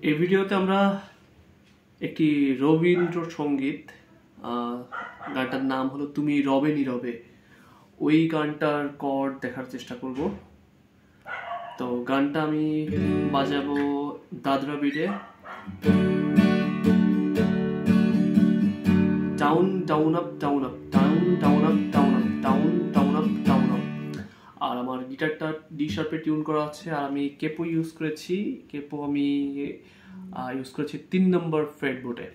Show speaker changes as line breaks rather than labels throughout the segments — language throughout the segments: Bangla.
এই ভিডিওতে আমরা একটি রবীন্দ্রসঙ্গীত, গানটার নাম হলো তুমি রবে নীরবে, ওই গানটার কর্ড দেখার চেষ্টা করব। তো গানটা আমি বাজাবো দাদরা বিটে, down down up down up down down up down up down down up down up. আর আমার গিটারটা ডি শার্পে টিউন করা আছে, আর আমি কেপো ইউজ করেছি। কেপো আমি ইউজ করেছি 3 নম্বর ফ্রেটবোর্ডে।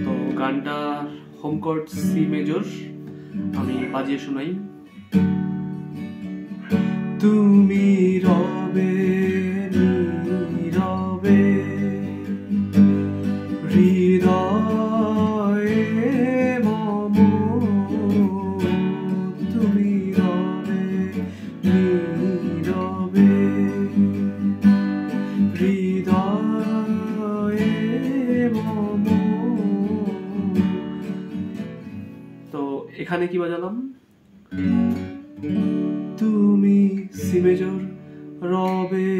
তো গানটা হোম কর্ড সি মেজর, আমি বাজিয়ে শোনাই। তুমি রবে নীরবে হৃদয়ে মম, তুমি রবে নীরবে হৃদয়ে মম। তো এখানে কি বাজালাম? তুমি সি মেজর, রবে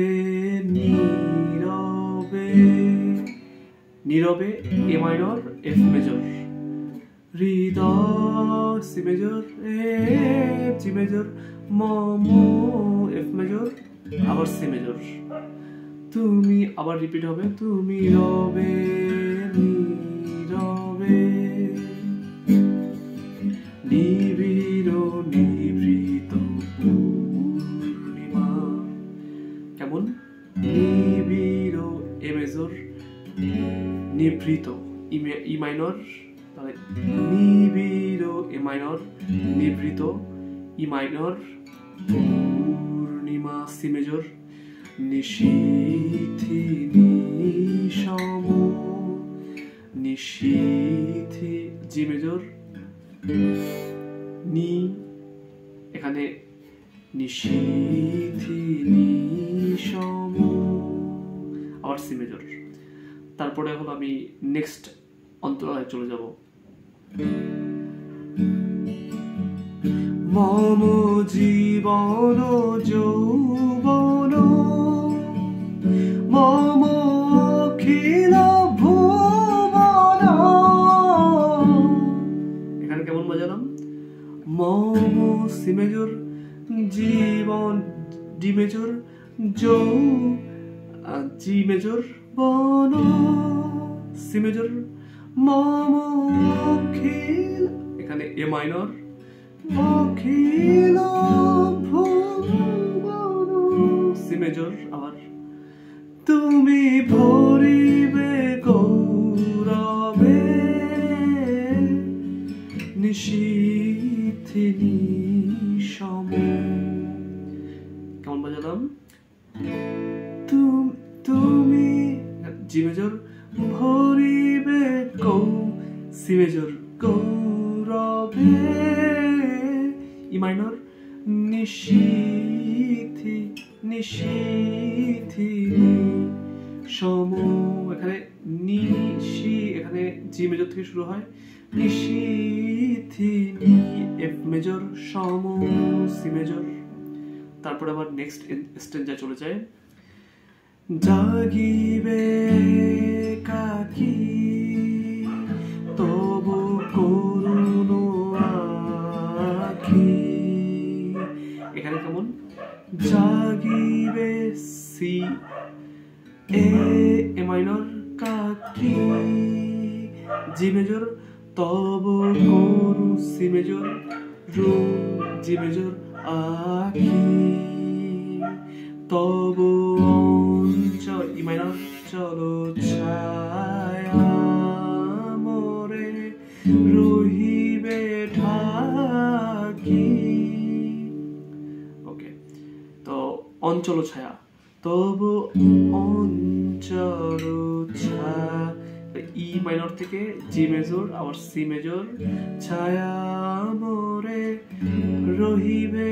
নীরবে নীরবে এ মাইনর এফ মেজর, হৃদয় C major A G major মম এফ মেজর আবার সি মেজর। তুমি আবার রিপিট হবে, তুমি রবে নীরবে নিবিড় নিভৃত পূর্ণিমা। কেমন? নিবিড় এ মেজর, নিভৃত ই মাইনর, তাহলে নিবিড় এ মাইনর নিভৃত ই মাইনর পূর্ণিমা সি মেজর, নিশীথি নিশম নিশীথি জি মেজর নি, এখানে নিশীথি নিশম আবার সি মেজর। তারপরে হলো আমি নেক্সট অন্তরালে চলে যাব। মম জীবন যৌবন মম অখিল ভুবন। এখানে কেমন বাজালাম? মম সি মেজর, জীবন ডি মেজর, যৌ জি মেজর, বন সি মেজর, মম অখিল, এখানে এ মাইনর, অখিল ভুবন সি মেজর আবার। তুমি ভরিবে গৌরবে নিশীথি নিশম। কেমন বাজালাম? তুমি জি মেজর, ভরিবে গৌ সি মেজর গৌরবে ই মাইনর, নিশীথি নিশীথি সম, এখানে নিশি, এখানে জি মেজর থেকে শুরু হয়, নিশীথি নি এফ মেজর সম সি মেজর। তারপর আবার নেক্সট স্টেঞ্জা চলে যায়। জাগিবে কাকি তবু করুণ আখি। এখানে কেমন? জাগিবে সি এ মাইনর কাকি জি মেজর, তবু করু সি মেজর, রু জি মেজর আখি, তবু অঞ্চল ই মাইনর চলো ছায়া মোরে রহিবে ঢাকি। ওকে, তো অঞ্চল ছায়া, তবু অঞ্চল ছায়া, ই মাইনর থেকে জি মেজর আবার সি মেজর, ছায়া মোরে রহিবে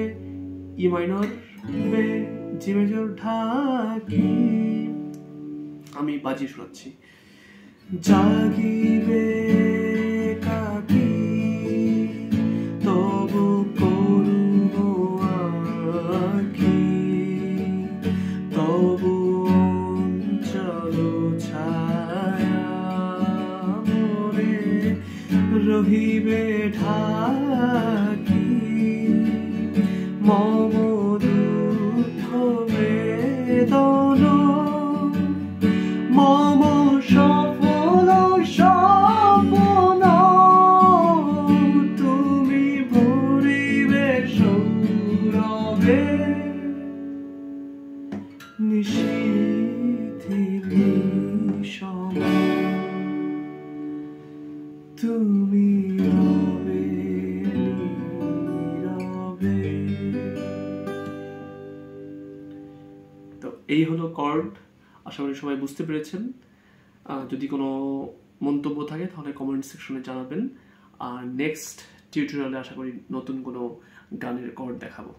ই মাইনর বে জি মেজর ঢাকি। আমি বাজিয়ে শোনাচ্ছি। জাগিবে কাকি তবু করুণ আখি, তবু যে নিশীথের নিশাময় তুমি রবে নীরবে। তো এই হলো কর্ড। আশা করি সবাই বুঝতে পেরেছেন। যদি কোনো মন্তব্য থাকে তাহলে কমেন্ট সেকশনে জানাবেন। আর নেক্সট টিউটোরিয়ালে আশা করি নতুন কোনো গানের কর্ড দেখাবো।